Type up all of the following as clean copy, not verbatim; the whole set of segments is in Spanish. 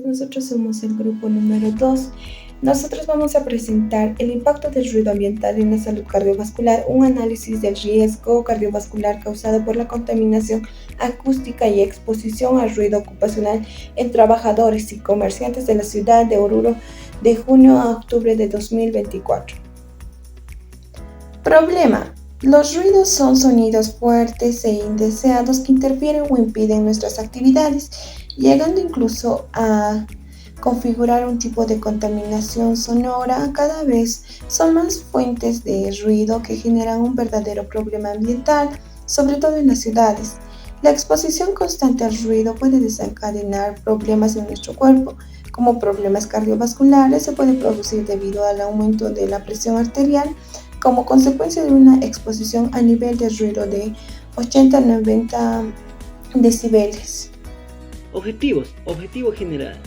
Nosotros somos el grupo número 2. Nosotros vamos a presentar el impacto del ruido ambiental en la salud cardiovascular, un análisis del riesgo cardiovascular causado por la contaminación acústica y exposición al ruido ocupacional en trabajadores y comerciantes de la ciudad de Oruro de junio a octubre de 2024. Problema. Los ruidos son sonidos fuertes e indeseados que interfieren o impiden nuestras actividades, llegando incluso a configurar un tipo de contaminación sonora. Cada vez son más fuentes de ruido que generan un verdadero problema ambiental, sobre todo en las ciudades. La exposición constante al ruido puede desencadenar problemas en nuestro cuerpo, como problemas cardiovasculares. Se puede producir debido al aumento de la presión arterial como consecuencia de una exposición a nivel de ruido de 80 a 90 decibeles. Objetivo general.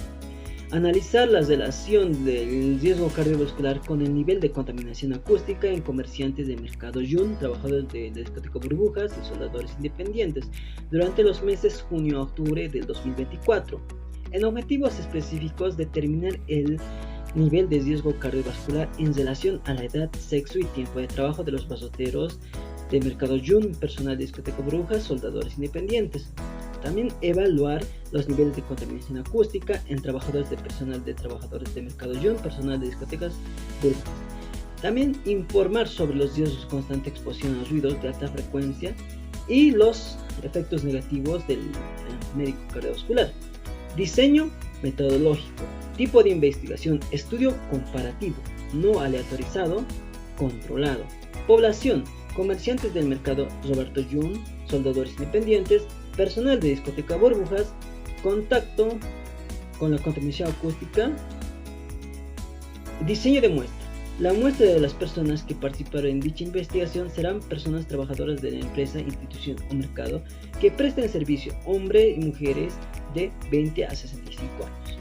Analizar la relación del riesgo cardiovascular con el nivel de contaminación acústica en comerciantes de mercado Jun, trabajadores de discoteca burbujas y soldadores independientes durante los meses junio a octubre del 2024. En objetivos específicos, determinar el nivel de riesgo cardiovascular en relación a la edad, sexo y tiempo de trabajo de los basoteros de mercado Jun, personal de discoteca burbujas, soldadores independientes. También evaluar los niveles de contaminación acústica en trabajadores de personal de trabajadores de mercado Jun, personal de discotecas burbujas. También informar sobre los riesgos de constante exposición a ruidos de alta frecuencia y los efectos negativos del médico cardiovascular. Diseño metodológico. Tipo de investigación. Estudio comparativo, no aleatorizado, controlado. Población. Comerciantes del mercado Roberto Jun, soldadores independientes, personal de discoteca burbujas, contacto con la contaminación acústica. Diseño de muestra. La muestra de las personas que participaron en dicha investigación serán personas trabajadoras de la empresa, institución o mercado que presten servicio, hombres y mujeres de 20 a 65 años.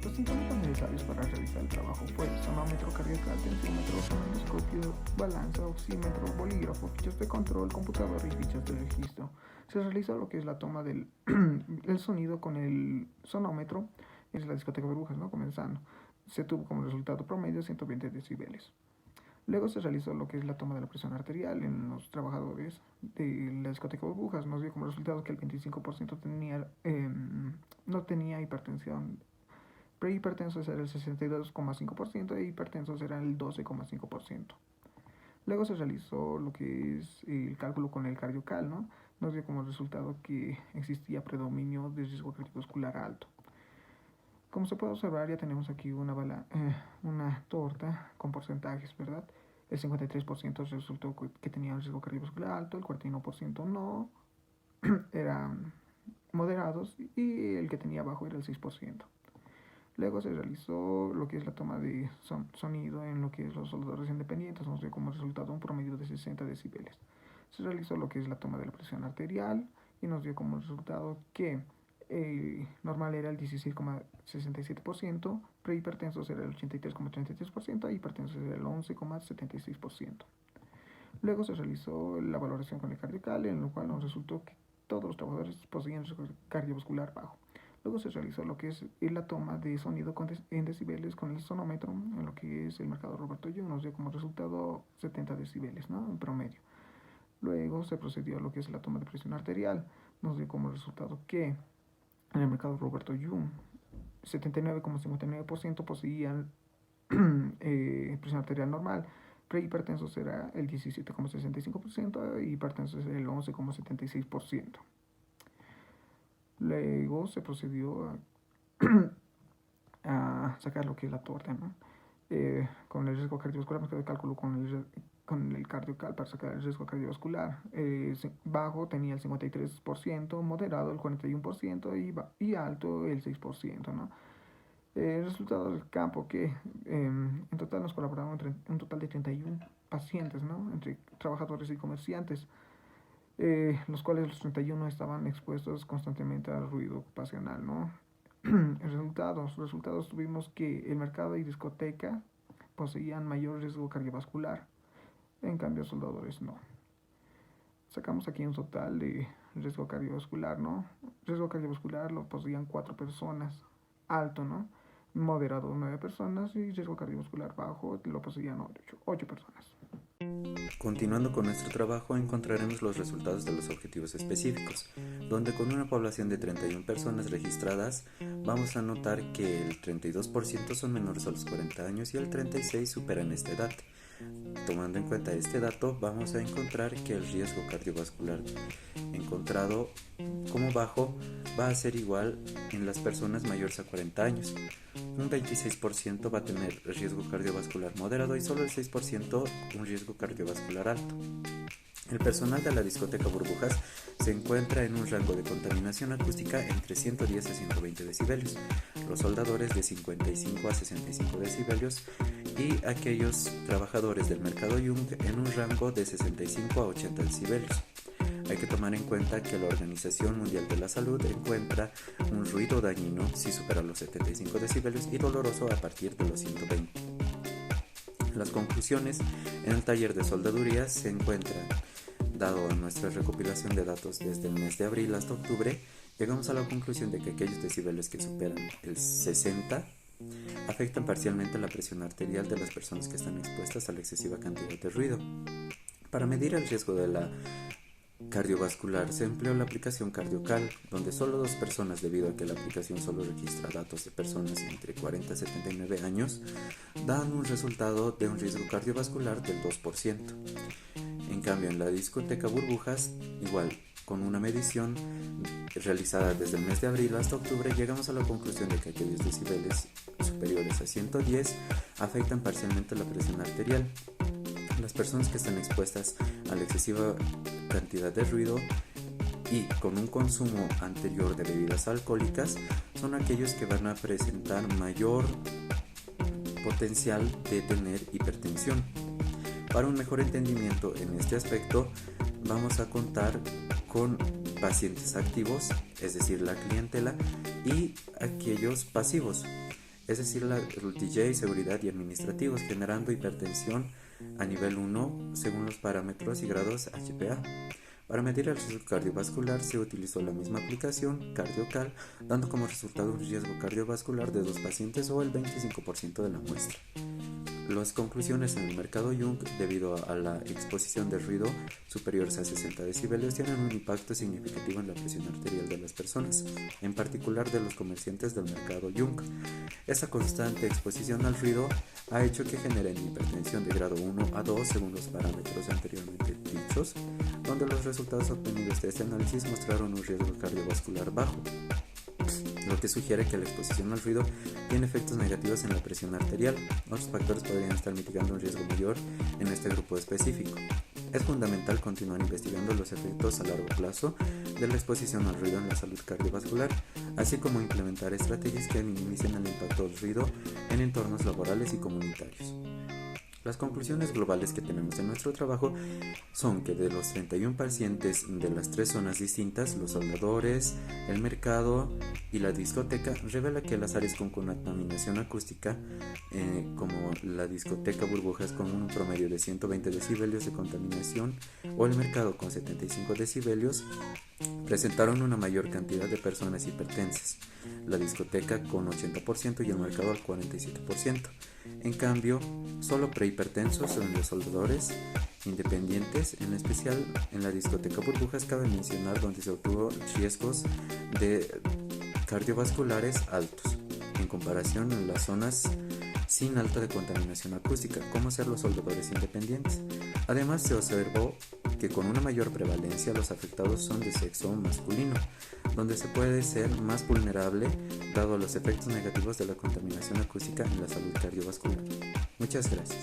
Los instrumentos necesarios para realizar el trabajo fue sonómetro, cardiacal, tensiómetro, sonendoscopio, balanza, oxímetro, bolígrafo, fichas de control, computador y fichas de registro. Se realizó lo que es la toma del el sonido con el sonómetro, es la discoteca burbujas, ¿no? Comenzando. Se tuvo como resultado promedio 120 decibeles. Luego se realizó lo que es la toma de la presión arterial en los trabajadores de la discoteca burbujas. Nos dio como resultado que el 25% no tenía hipertensión. Prehipertensos era el 62,5% e hipertensos era el 12,5%. Luego se realizó lo que es el cálculo con el cardiocal, ¿no? Nos dio como resultado que existía predominio de riesgo cardiovascular alto. Como se puede observar, ya tenemos aquí una torta con porcentajes, ¿verdad? El 53% resultó que tenía un riesgo cardiovascular alto, el 41% no, eran moderados y el que tenía bajo era el 6%. Luego se realizó lo que es la toma de sonido en lo que es los soldadores independientes, nos dio como resultado un promedio de 60 decibeles. Se realizó lo que es la toma de la presión arterial y nos dio como resultado que normal era el 16,67%, prehipertensos era el 83,33% e hipertensos era el 11,76%. Luego se realizó la valoración con el cardiocal, en lo cual nos resultó que todos los trabajadores poseían riesgo cardiovascular bajo. Luego se realizó lo que es la toma de sonido en decibeles con el sonómetro, en lo que es el mercado Roberto Jun, nos dio como resultado 70 decibeles, ¿no? En promedio. Luego se procedió a lo que es la toma de presión arterial, nos dio como resultado que en el mercado Roberto Jun 79,59% poseían presión arterial normal. Prehipertensos era el 17,65% y hipertensos era el 11,76%. Luego se procedió a sacar lo que es la torta, ¿no? Con el riesgo cardiovascular, me quedé cálculo con el cardiocal para sacar el riesgo cardiovascular. Bajo tenía el 53%, moderado el 41% y alto el 6%, ¿no? El resultado del campo que en total nos colaboraron un total de 31 pacientes, ¿no? Entre trabajadores y comerciantes, los cuales los 31 estaban expuestos constantemente al ruido ocupacional, ¿no? Resultados tuvimos que el mercado y discoteca poseían mayor riesgo cardiovascular, en cambio soldadores no. Sacamos aquí un total de riesgo cardiovascular, ¿no? Riesgo cardiovascular lo poseían 4 personas, alto, ¿no? Moderado 9 personas y riesgo cardiovascular bajo lo poseían 8 personas. Continuando con nuestro trabajo, encontraremos los resultados de los objetivos específicos, donde con una población de 31 personas registradas, vamos a notar que el 32% son menores a los 40 años y el 36% superan esta edad. Tomando en cuenta este dato, vamos a encontrar que el riesgo cardiovascular encontrado como bajo va a ser igual en las personas mayores a 40 años. Un 26% va a tener riesgo cardiovascular moderado y solo el 6% un riesgo cardiovascular alto. El personal de la discoteca Burbujas se encuentra en un rango de contaminación acústica entre 110 a 120 decibelios, los soldadores de 55 a 65 decibelios y aquellos trabajadores del mercado Jung en un rango de 65 a 80 decibelios. Hay que tomar en cuenta que la Organización Mundial de la Salud encuentra un ruido dañino si supera los 75 decibelios y doloroso a partir de los 120. Las conclusiones en el taller de soldaduría se encuentran. Dado nuestra recopilación de datos desde el mes de abril hasta octubre, llegamos a la conclusión de que aquellos decibelios que superan el 60 afectan parcialmente la presión arterial de las personas que están expuestas a la excesiva cantidad de ruido. Para medir el riesgo de la cardiovascular se empleó la aplicación CardioCal, donde solo 2 personas, debido a que la aplicación solo registra datos de personas entre 40 y 79 años, dan un resultado de un riesgo cardiovascular del 2%. En cambio, en la discoteca Burbujas, igual, con una medición realizada desde el mes de abril hasta octubre, llegamos a la conclusión de que aquellos decibeles superiores a 110 afectan parcialmente la presión arterial. Las personas que están expuestas a la excesiva cantidad de ruido y con un consumo anterior de bebidas alcohólicas son aquellos que van a presentar mayor potencial de tener hipertensión. Para un mejor entendimiento en este aspecto, vamos a contar con pacientes activos, es decir, la clientela, y aquellos pasivos, es decir, el DJ, seguridad y administrativos, generando hipertensión a nivel 1 según los parámetros y grados HPA. Para medir el riesgo cardiovascular se utilizó la misma aplicación, CardioCal, dando como resultado un riesgo cardiovascular de 2 pacientes o el 25% de la muestra. Las conclusiones en el mercado Jung, debido a la exposición de ruido superiores a 60 decibelios, tienen un impacto significativo en la presión arterial de las personas, en particular de los comerciantes del mercado Jung. Esa constante exposición al ruido ha hecho que generen hipertensión de grado 1 a 2 según los parámetros anteriormente dichos, donde los resultados obtenidos de este análisis mostraron un riesgo cardiovascular bajo, lo que sugiere que la exposición al ruido tiene efectos negativos en la presión arterial. Otros factores podrían estar mitigando un riesgo mayor en este grupo específico. Es fundamental continuar investigando los efectos a largo plazo de la exposición al ruido en la salud cardiovascular, así como implementar estrategias que minimicen el impacto del ruido en entornos laborales y comunitarios. Las conclusiones globales que tenemos en nuestro trabajo son que de los 31 pacientes de las 3 zonas distintas, los soldadores, el mercado y la discoteca, revela que las áreas con contaminación acústica, como la discoteca Burbujas con un promedio de 120 decibelios de contaminación o el mercado con 75 decibelios, presentaron una mayor cantidad de personas hipertensas, la discoteca con 80% y el mercado al 47%. En cambio, solo prehipertensos son los soldadores independientes, en especial en la discoteca Burbujas cabe mencionar donde se obtuvo riesgos de cardiovasculares altos, en comparación en las zonas sin alta de contaminación acústica, como ser los soldadores independientes. Además, se observó que con una mayor prevalencia los afectados son de sexo masculino, donde se puede ser más vulnerable dado los efectos negativos de la contaminación acústica en la salud cardiovascular. Muchas gracias.